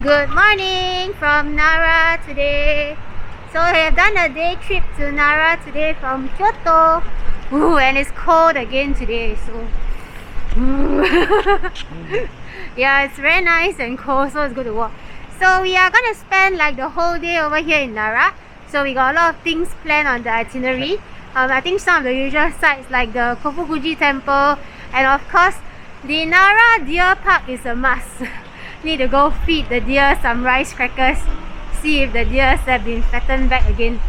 Good morning from Nara today. So I have done a day trip to Nara today from Kyoto. Ooh, and it's cold again today, so yeah, it's very nice and cold, so it's good to walk. So we are gonna spend like the whole day over here in Nara. So we got a lot of things planned on the itinerary. I think some of the usual sites like the Kofukuji Temple, and of course the Nara Deer Park is a must. Need to go feed the deer some rice crackers, see if the deers have been fattened back again.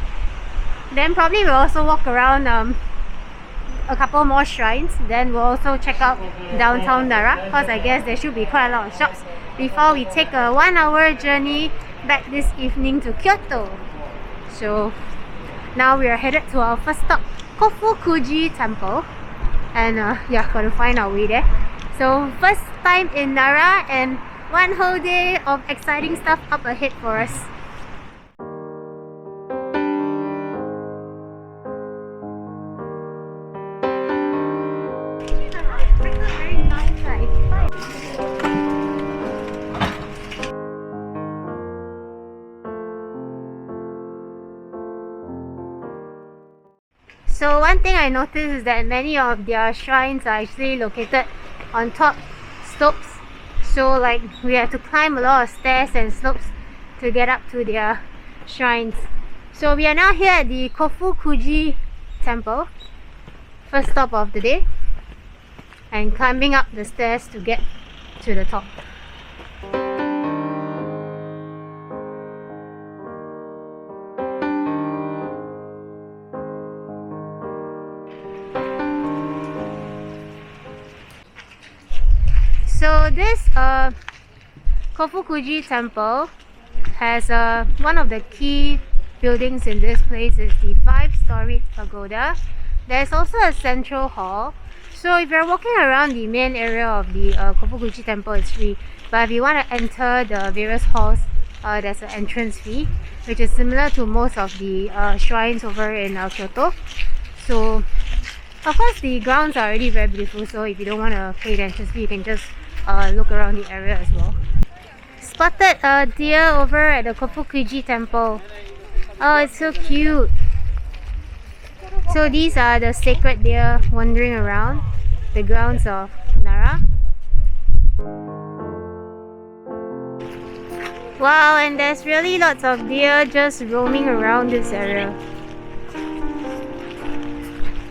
Then probably we'll also walk around a couple more shrines. Then we'll also check out downtown Nara, because I guess there should be quite a lot of shops before we take a 1-hour journey back this evening to Kyoto. So now we are headed to our first stop, Kofukuji Temple, and yeah, gotta find our way there. So first time in Nara and one whole day of exciting stuff up ahead for us. So one thing I noticed is that many of their shrines are actually located on top slopes. So like we have to climb a lot of stairs and slopes to get up to their shrines. So we are now here at the Kofukuji Temple, first stop of the day, and climbing up the stairs to get to the top. So this Kofukuji Temple has one of the key buildings in this place is the 5-storied pagoda. There's also a central hall. So if you're walking around the main area of the Kofukuji Temple, it's free. But if you want to enter the various halls, there's an entrance fee, which is similar to most of the shrines over in Kyoto. So of course the grounds are already very beautiful, so if you don't want to pay the entrance fee, you can just look around the area as well. Spotted a deer over at the Kofukuji Temple. Oh, it's so cute. So these are the sacred deer wandering around the grounds of Nara. Wow, and there's really lots of deer just roaming around this area.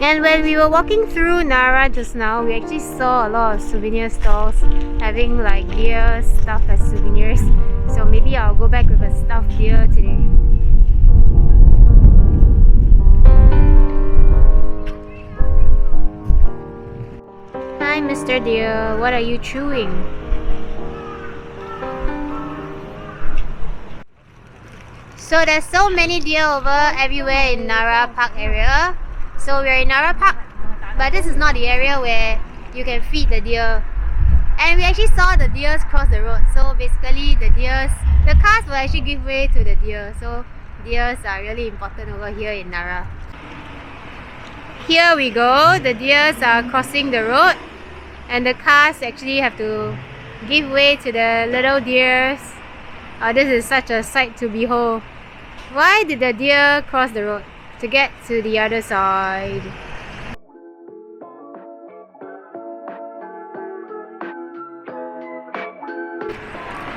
And when we were walking through Nara just now, we actually saw a lot of souvenir stalls having like deer stuff as souvenirs. So maybe I'll go back with a stuffed deer today. Hi Mr. Deer, what are you chewing? So there's so many deer over everywhere in Nara Park area. So we're in Nara Park, but this is not the area where you can feed the deer. And we actually saw the deers cross the road. So basically the cars will actually give way to the deer. So deers are really important over here in Nara. Here we go, the deers are crossing the road and the cars actually have to give way to the little deers. This is such a sight to behold. Why did the deer cross the road? To get to the other side.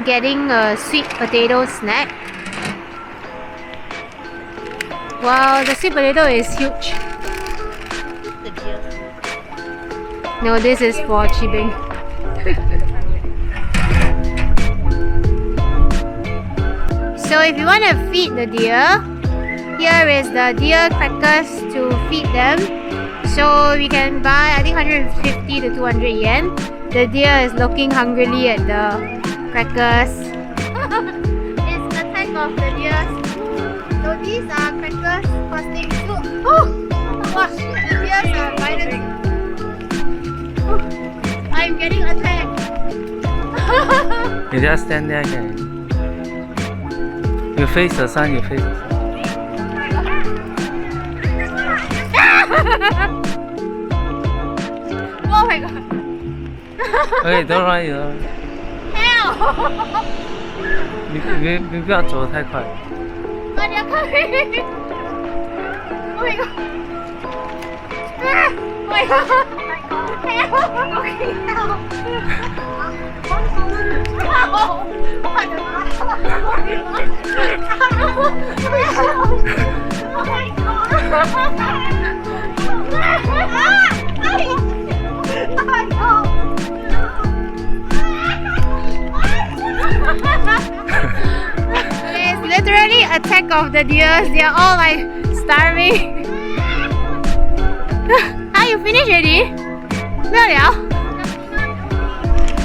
Getting a sweet potato snack. Wow, the sweet potato is huge. No, this is for Chibing. So if you want to feed the deer, here is the deer crackers to feed them. So we can buy, I think 150 to 200 yen. The deer is looking hungrily at the crackers. It's the tank of the deers. So these are crackers costing 2. Oh! Gosh, the deers are violent. Oh, I'm getting attacked. You just stand there again. You face the sun, you face the sun. Oh my god. Okay, don't run, you don't. Help! 你不要走得太快。快点快点 ！Oh my god! Oh my god! Help! Okay, help! 我的妈！ It's literally attack of the deers. They are all like starving. Ah, you finished already? 没有了。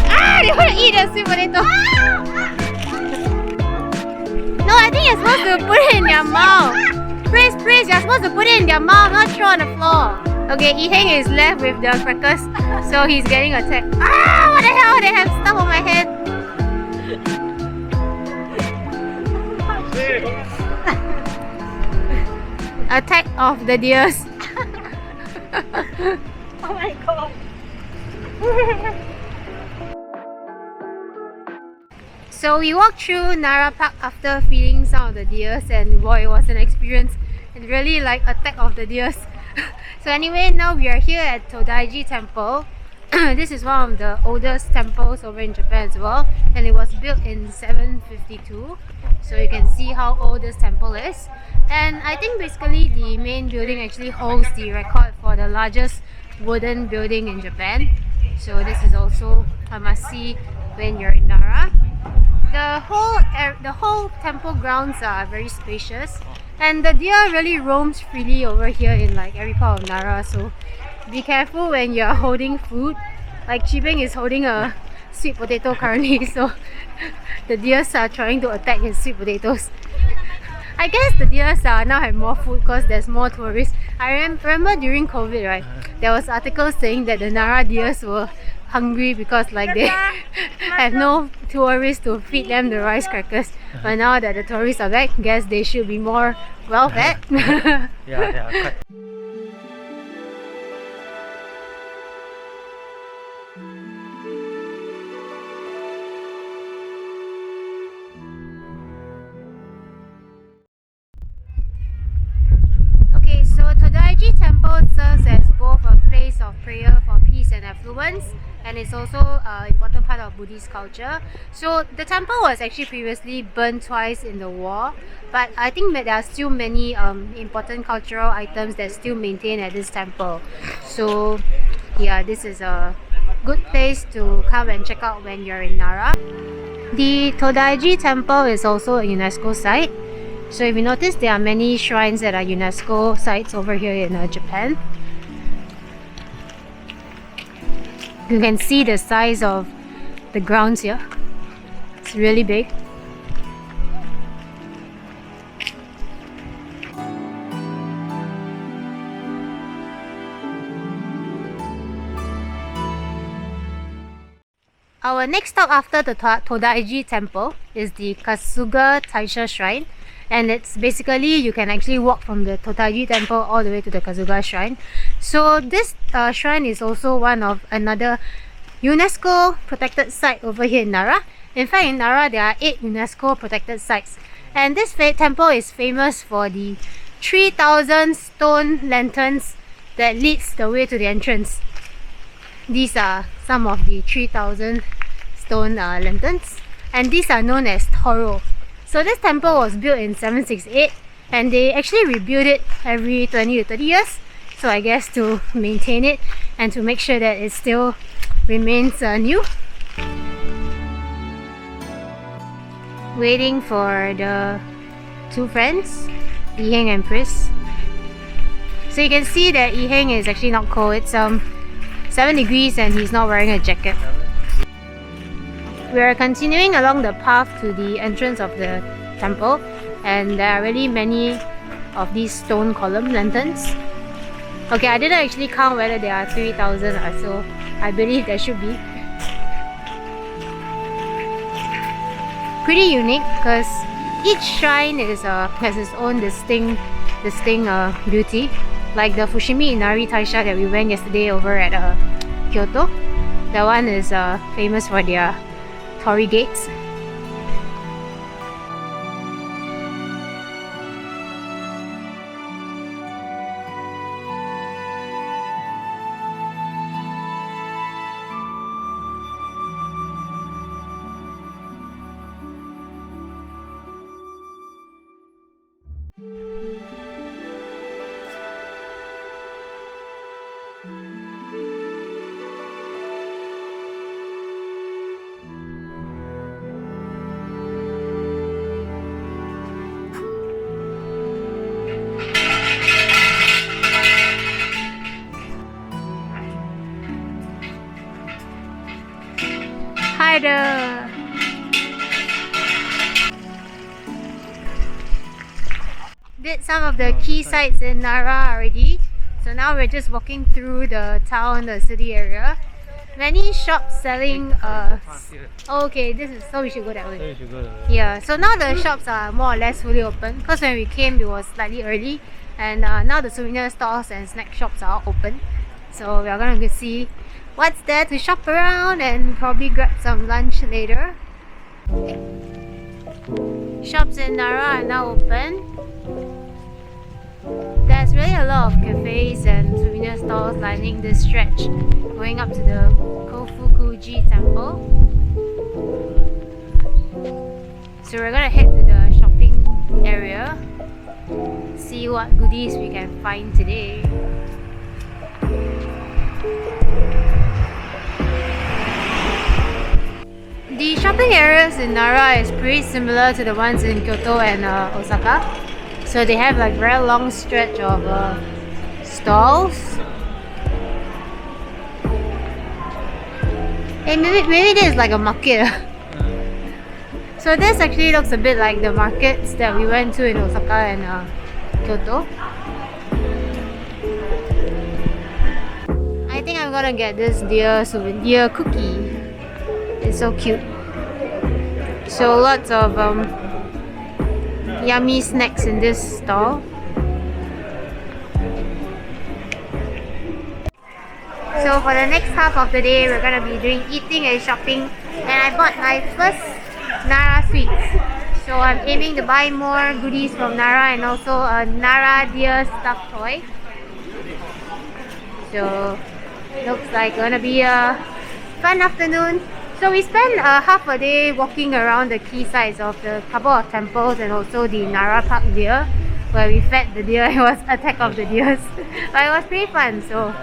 Ah, they want to eat the sweet potato. No, I think you're supposed to put it in their mouth. Please, please, you're supposed to put it in their mouth, not throw on the floor. Okay, Yiheng is left with the crackers, so he's getting attacked. Ah, what the hell? They have stuff on my head. Attack of the deers. Oh my god. So we walked through Nara Park after feeding some of the deers, and boy, it was an experience. It really like attack of the deers. So anyway, now we are here at Todaiji Temple. This is one of the oldest temples over in Japan as well, and it was built in 752. So you can see how old this temple is. And I think basically the main building actually holds the record for the largest wooden building in Japan. So this is also a must-see when you're in Nara. The whole temple grounds are very spacious, and the deer really roams freely over here in like every part of Nara. So be careful when you're holding food. Like Chibeng is holding a sweet potato currently, so the deers are trying to attack his sweet potatoes. I guess the deers now have more food because there's more tourists. I remember during COVID, right, there was articles saying that the Nara deers were hungry because like they have no tourists to feed them the rice crackers. But now that the tourists are back, guess they should be more well fed. Yeah, quite. Okay, so Todaiji Temple serves as both a place of prayer for peace and affluence, and it's also an important part of Buddhist culture. So the temple was actually previously burned twice in the war, but I think that there are still many important cultural items that still maintained at this temple. So yeah, this is a good place to come and check out when you're in Nara. The Todaiji Temple is also a UNESCO site. So if you notice, there are many shrines that are UNESCO sites over here in Japan. You can see the size of the grounds here. It's really big. Our next stop after the Todaiji Temple is the Kasuga Taisha Shrine. And it's basically, you can actually walk from the Todaiji Temple all the way to the Kasuga Shrine. So this shrine is also one of another UNESCO protected site over here in Nara. In fact, in Nara there are 8 UNESCO protected sites. And this temple is famous for the 3,000 stone lanterns that leads the way to the entrance. These are some of the 3,000 stone lanterns, and these are known as Toro. So this temple was built in 768, and they actually rebuild it every 20 to 30 years. So I guess to maintain it and to make sure that it still remains new. Waiting for the two friends, Yiheng and Pris. So you can see that Yiheng is actually not cold. It's 7 degrees and he's not wearing a jacket. We are continuing along the path to the entrance of the temple, and there are really many of these stone column lanterns. Okay, I didn't actually count whether there are 3,000 or so. I believe there should be. Pretty unique because each shrine has its own distinct beauty. Like the Fushimi Inari Taisha that we went yesterday over at Kyoto. That one is famous for their torii gates. Hi there. Did some of the key sites in Nara already. So now we're just walking through the town, the city area. Many shops selling okay, this is so we should go that way. Yeah, so now the shops are more or less fully open because when we came it was slightly early, and now the souvenir stores and snack shops are open. So we are gonna go see what's there to shop around and probably grab some lunch later. Shops in Nara are now open. There's really a lot of cafes and souvenir stores lining this stretch going up to the Kofukuji Temple. So we're gonna head to the shopping area, see what goodies we can find today. The shopping areas in Nara is pretty similar to the ones in Kyoto and Osaka. So they have like very long stretch of stalls. Hey, maybe this is like a market. So this actually looks a bit like the markets that we went to in Osaka and Kyoto. I think I'm gonna get this deer cookie. It's so cute. So lots of yummy snacks in this stall. So for the next half of the day, we're gonna be doing eating and shopping. And I bought my first Nara sweets. So I'm aiming to buy more goodies from Nara and also a Nara deer stuffed toy. So looks like gonna be a fun afternoon. So we spent half a day walking around the key sites of the couple of temples and also the Nara Park deer, where we fed the deer. It was Attack of the Deers. But it was pretty fun. So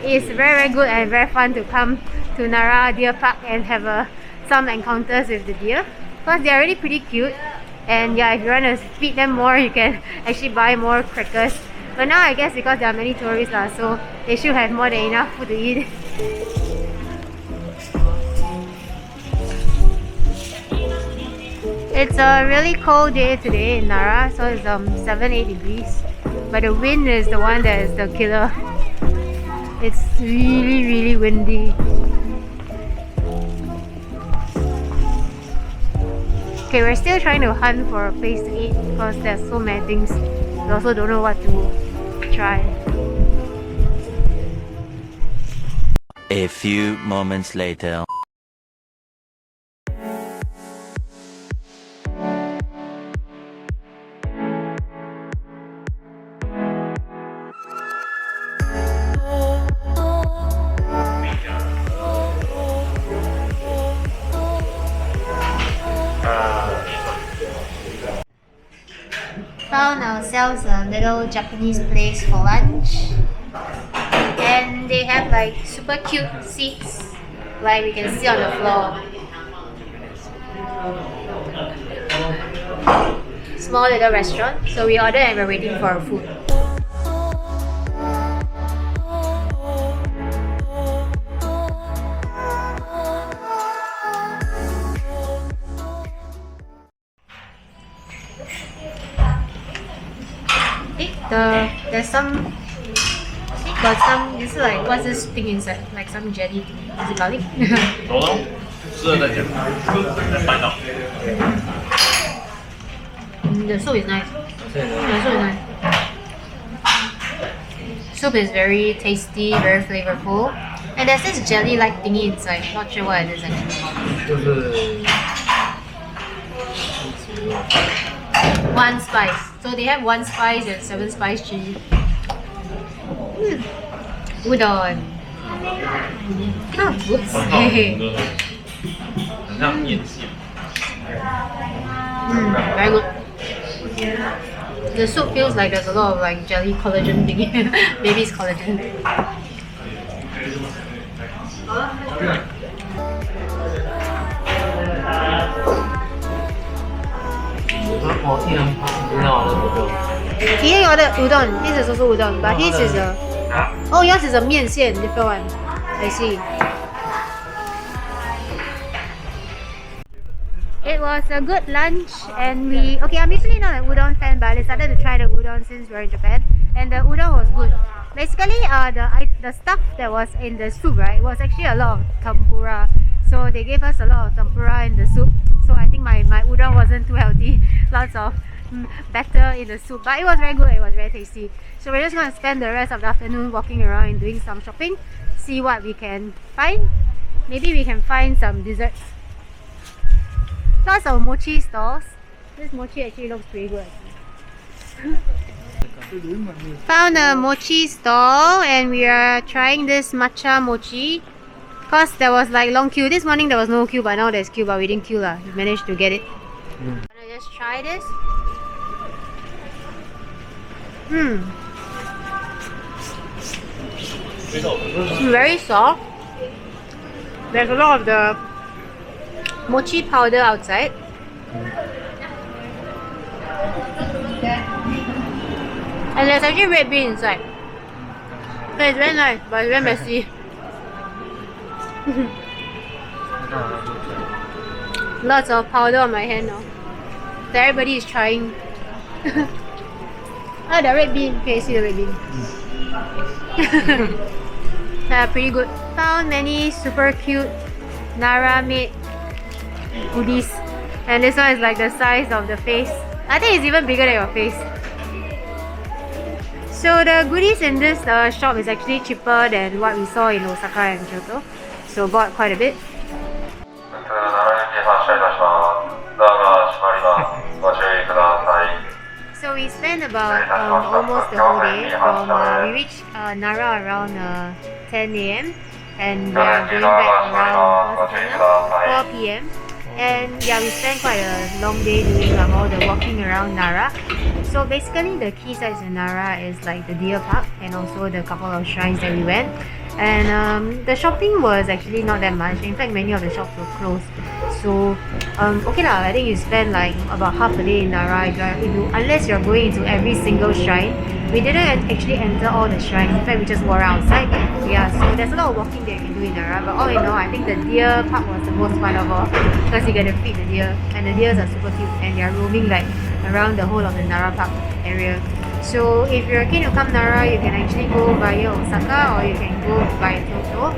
it's very good and very fun to come to Nara Deer Park and have some encounters with the deer, because they are really pretty cute. And yeah, if you want to feed them more, you can actually buy more crackers. But now I guess because there are many tourists, so they should have more than enough food to eat. It's a really cold day today in Nara, so it's 7-8 degrees. But the wind is the one that is the killer. It's really windy. Okay, we're still trying to hunt for a place to eat because there's so many things. We also don't know what to try. A few moments later. Found ourselves a little Japanese place for lunch, and they have like super cute seats, like we can sit on the floor. Small little restaurant, so we ordered and we're waiting for our food. There's some. Got some. This is like what's this thing inside? Like some jelly thing. Is it garlic? The soup is nice. The soup is nice. Soup is very tasty, very flavorful, and there's this jelly-like thingy inside. Not sure what it is actually. One spice. So they have 1 spice and 7 spice chili. Udon. Oh, oops. Very good. The soup feels like there's a lot of like jelly collagen thingy. Maybe it's collagen. He ordered udon. This is also udon, but his is a. Oh, yours is a 面线, different one. I see. was a good lunch, and I'm usually not an udon fan, but I decided to try the udon since we're in Japan, and the udon was good. Basically, the stuff that was in the soup, right, was actually a lot of tempura. So they gave us a lot of tempura in the soup. So I think my udon wasn't too healthy. Lots of batter in the soup, but it was very good. It was very tasty. So we're just going to spend the rest of the afternoon walking around and doing some shopping, see what we can find. Maybe we can find some desserts. Lots of mochi stalls. This mochi actually looks pretty good. Found a mochi stall and we are trying this matcha mochi. Cause there was like long queue. This morning there was no queue, but now there's queue, but we didn't queue lah. We managed to get it. Wanna just try this? Very soft. There's a lot of the mochi powder outside. And there's actually red bean inside. So it's very nice, but it's very messy. Lots of powder on my hand now. So everybody is trying. Oh, the red bean. Okay, see the red bean. Pretty good. Found many super cute Nara made goodies. And this one is like the size of the face. I think it's even bigger than your face. So the goodies in this shop is actually cheaper than what we saw in Osaka and Kyoto. So bought quite a bit. So we spent about almost the whole day. We reached Nara around 10 AM and we are going back around 4 PM. And yeah, we spent quite a long day doing all the walking around Nara. So basically the key sites in Nara is like the deer park and also the couple of shrines that we went. And the shopping was actually not that much. In fact, many of the shops were closed. So okay lah, I think you spend like about half a day in Nara unless you're going into every single shrine. We didn't actually enter all the shrines. In fact, we just walked outside. Yeah, so there's a lot of walking that you can do in Nara. But all in all, I think the deer park was the most fun of all because you get to feed the deer, and the deers are super cute and they're roaming like around the whole of the Nara Park area. So if you're keen to come Nara, you can actually go via Osaka or you can go via Kyoto.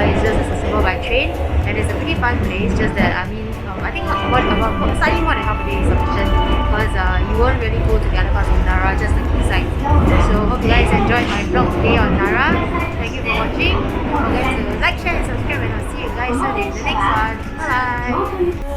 It's just accessible by train and it's a pretty fun place. Just that I think slightly more than half a day is sufficient because you won't really go to the other parts of Nara, just the key sites. So hope you guys enjoyed my vlog today on Nara. Thank you for watching. Don't forget to like, share and subscribe and I'll see you guys soon in the next one. Bye!